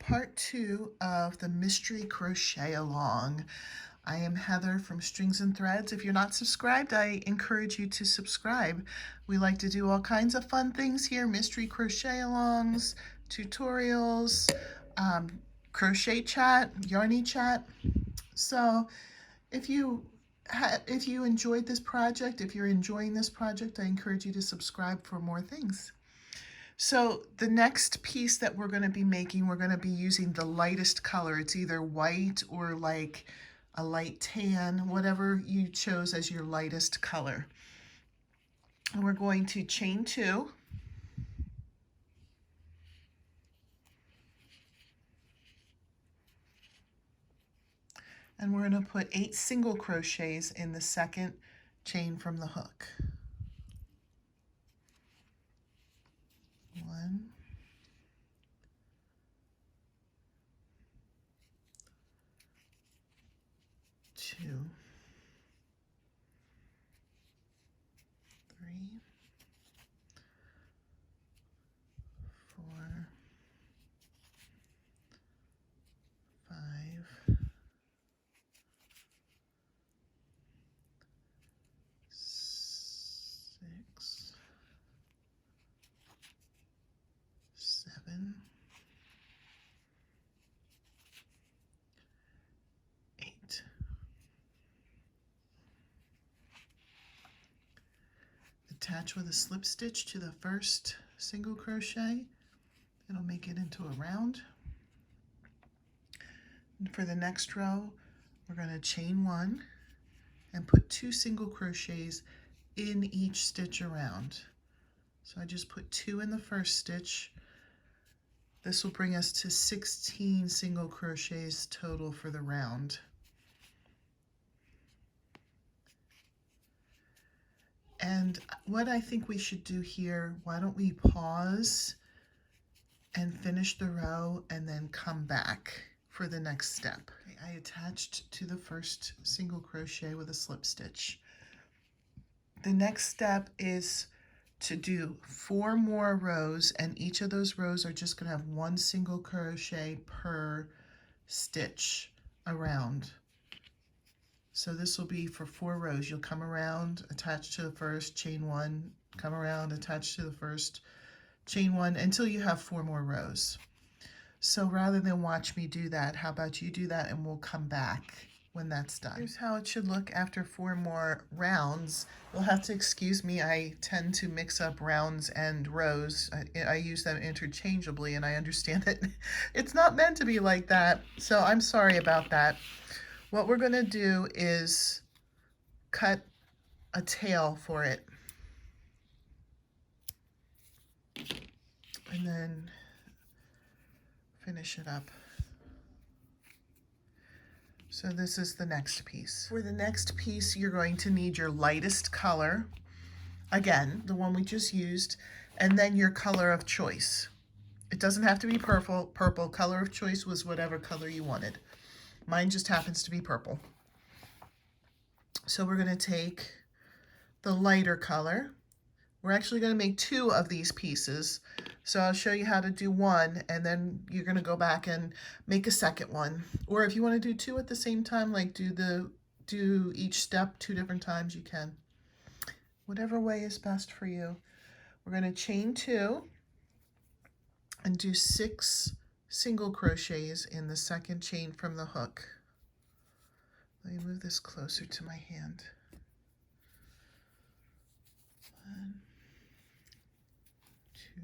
part 2 of the mystery crochet along. I am Heather from Strings and Threads. If you're not subscribed, I encourage you to subscribe. We like to do all kinds of fun things here, mystery crochet alongs, tutorials, crochet chat, yarny chat. So if you enjoyed this project, if you're enjoying this project, I encourage you to subscribe for more things. So the next piece that we're going to be making, we're going to be using the lightest color. It's either white or like a light tan, whatever you chose as your lightest color. And we're going to chain 2. And we're going to put 8 single crochets in the second chain from the hook. 1, 2, 3, 4, 5, 6, 7, 8. Attach with a slip stitch to the first single crochet. It'll make it into a round. And for the next row, we're going to chain 1 and put 2 single crochets in each stitch around. So I just put 2 in the first stitch. This will bring us to 16 single crochets total for the round. And what I think we should do here, why don't we pause and finish the row and then come back for the next step. Okay, I attached to the first single crochet with a slip stitch. The next step is to do 4 more rows, and each of those rows are just going to have 1 single crochet per stitch around. So this will be for 4 rows. You'll come around, attach to the first, chain 1, come around, attach to the first, chain 1 until you have 4 more rows. So rather than watch me do that, how about you do that and we'll come back when that's done. Here's how it should look after 4 more rounds. You'll have to excuse me, I tend to mix up rounds and rows. I use them interchangeably, and I understand that it's not meant to be like that, so I'm sorry about that. What we're going to do is cut a tail for it. And then finish it up. So this is the next piece. For the next piece, you're going to need your lightest color. Again, the one we just used, and then your color of choice. It doesn't have to be purple. Purple color of choice was whatever color you wanted. Mine just happens to be purple. So we're going to take the lighter color. We're actually going to make 2 of these pieces. So I'll show you how to do 1, and then you're going to go back and make a second one. Or if you want to do 2 at the same time, like do each step 2 different times, you can. Whatever way is best for you. We're going to chain 2 and do 6 single crochets in the second chain from the hook. Let me move this closer to my hand. 1, 2,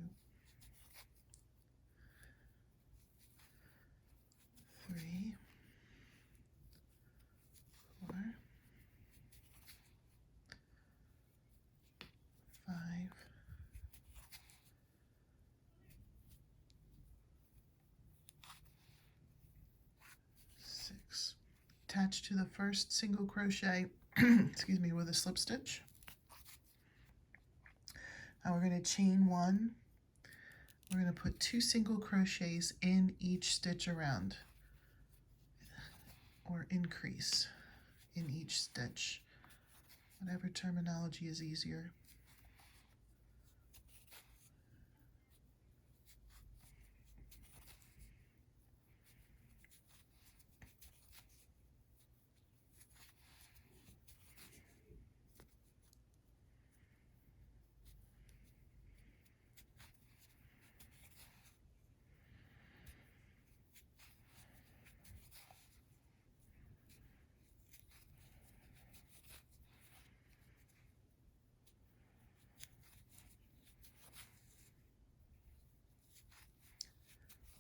3, 4, 5, 6. Attach to the first single crochet, excuse me, with a slip stitch. Now we're going to chain 1. We're going to put 2 single crochets in each stitch around, or increase in each stitch, whatever terminology is easier.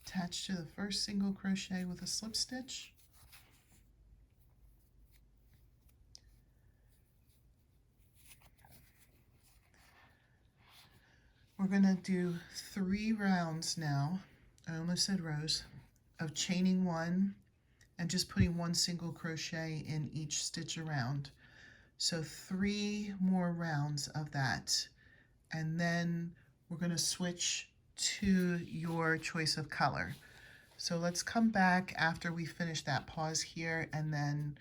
Attach to the first single crochet with a slip stitch. We're going to do 3 rounds now, I almost said rows, of chaining 1 and just putting 1 single crochet in each stitch around. So 3 more rounds of that, and then we're going to switch to your choice of color. So let's come back after we finish that pause here, and then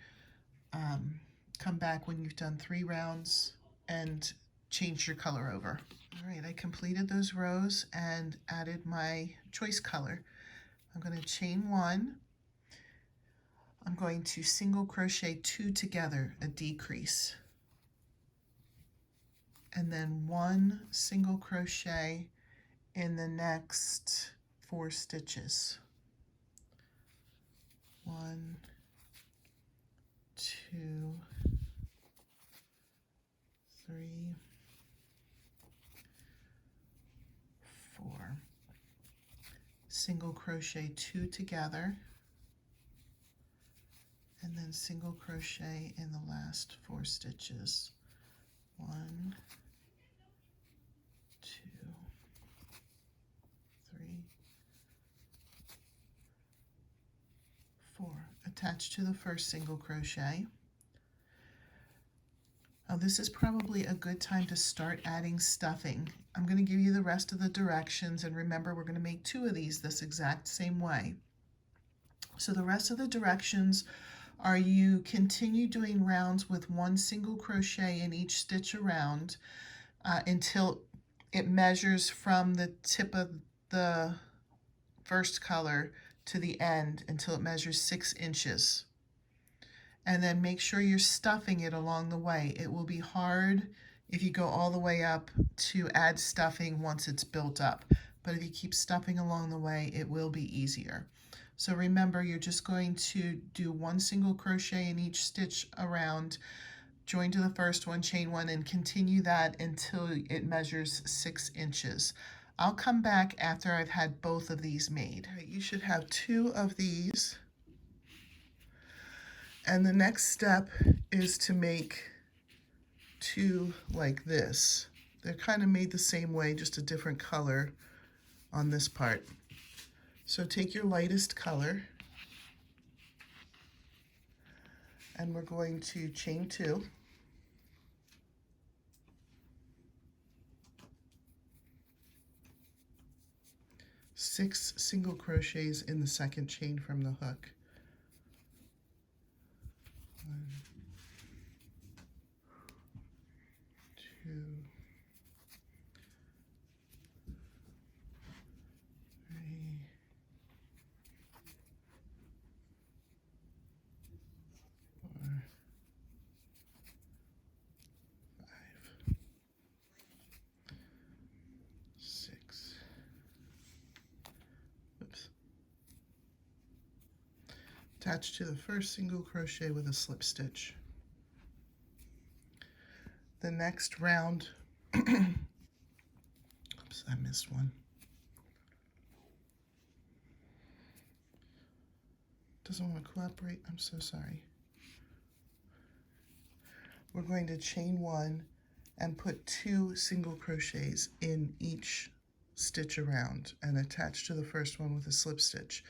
come back when you've done 3 rounds and change your color over. All right, I completed those rows and added my choice color. I'm going to chain 1. I'm going to single crochet 2 together, a decrease, and then 1 single crochet in the next 4 stitches. 1, 2, 3, 4. Single crochet 2 together, and then single crochet in the last 4 stitches. 1, 2, 3, 4. Attach to the first single crochet. Now this is probably a good time to start adding stuffing. I'm going to give you the rest of the directions, and remember we're going to make 2 of these this exact same way. So the rest of the directions are you continue doing rounds with 1 single crochet in each stitch around until it measures from the tip of the first color to the end until it measures 6 inches. And then make sure you're stuffing it along the way. It will be hard if you go all the way up to add stuffing once it's built up. But if you keep stuffing along the way, it will be easier. So remember, you're just going to do 1 single crochet in each stitch around, join to the first one, chain 1, and continue that until it measures 6 inches. I'll come back after I've had both of these made. All right, you should have 2 of these. And the next step is to make 2 like this. They're kind of made the same way, just a different color on this part. So take your lightest color, and we're going to chain 2. Six single crochets in the second chain from the hook. 1, 2, 3, 4, 5, 6. Oops. Attach to the first single crochet with a slip stitch. The next round, oops, I missed one. Doesn't want to cooperate, I'm so sorry. We're going to chain 1 and put 2 single crochets in each stitch around and attach to the first one with a slip stitch.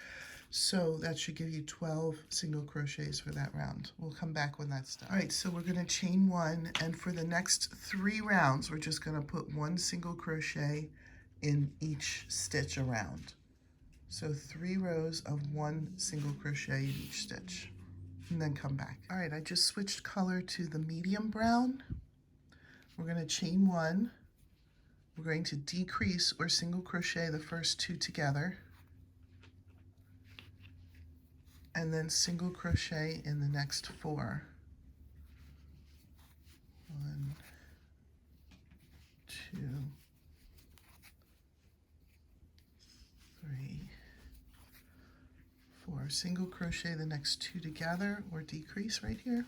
So that should give you 12 single crochets for that round. We'll come back when that's done. All right, so we're going to chain 1, and for the next 3 rounds, we're just going to put 1 single crochet in each stitch around. So 3 rows of 1 single crochet in each stitch, and then come back. All right, I just switched color to the medium brown. We're going to chain 1. We're going to decrease or single crochet the first 2 together, and then single crochet in the next 4. 1, 2, 3, 4. Single crochet the next 2 together or decrease right here,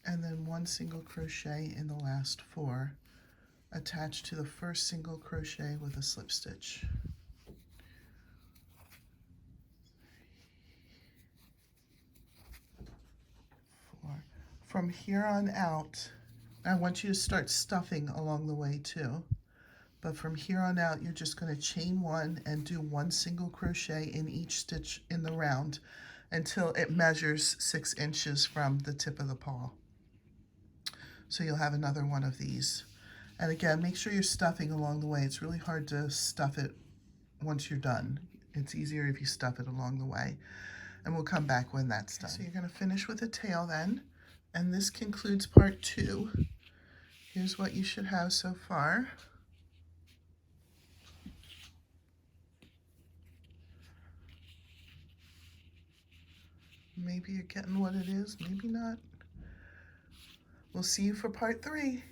and then 1 single crochet in the last 4. Attach to the first single crochet with a slip stitch. from here on out, I want you to start stuffing along the way too. But from here on out, you're just going to chain one and do one single crochet in each stitch in the round until it measures 6 inches from the tip of the paw. So you'll have another one of these. And again, make sure you're stuffing along the way. It's really hard to stuff it once you're done. It's easier if you stuff it along the way. And we'll come back when that's done. So you're going to finish with a tail then. And this concludes part 2. Here's what you should have so far. Maybe you're getting what it is, maybe not. We'll see you for part 3.